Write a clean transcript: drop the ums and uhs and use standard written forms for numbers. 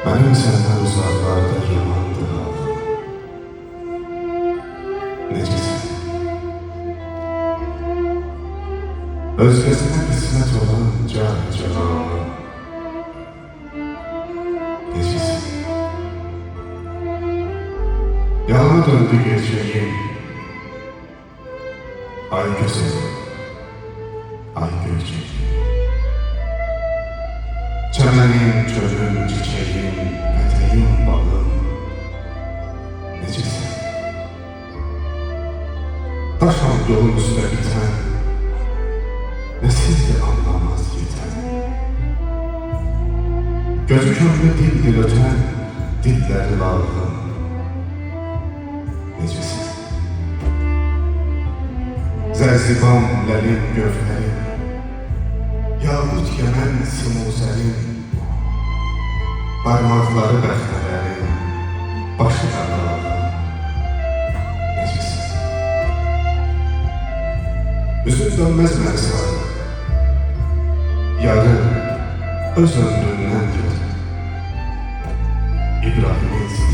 Benim senden uzaklarda yamandı halım. Necesin? Özgesine kısmet olan canım. Necesin? Yalana döndü geceyim. Ay güzelim, ay görecek. Çemenin, çölün, çiçeğin, peteğin, balım. Necesin? Taşan yolun üstüne biten, nesizdi anlamaz biten. Gözü körlü dil öten, dilleri lalım. Necesin? Zerziban lelin gövheri, yahut yemen simuzerin, parmakları bəxtələrin, başı qadağın. Necesin? Üzün dönmez mənsarı, yarı öz ömründən gör. İbrahim'in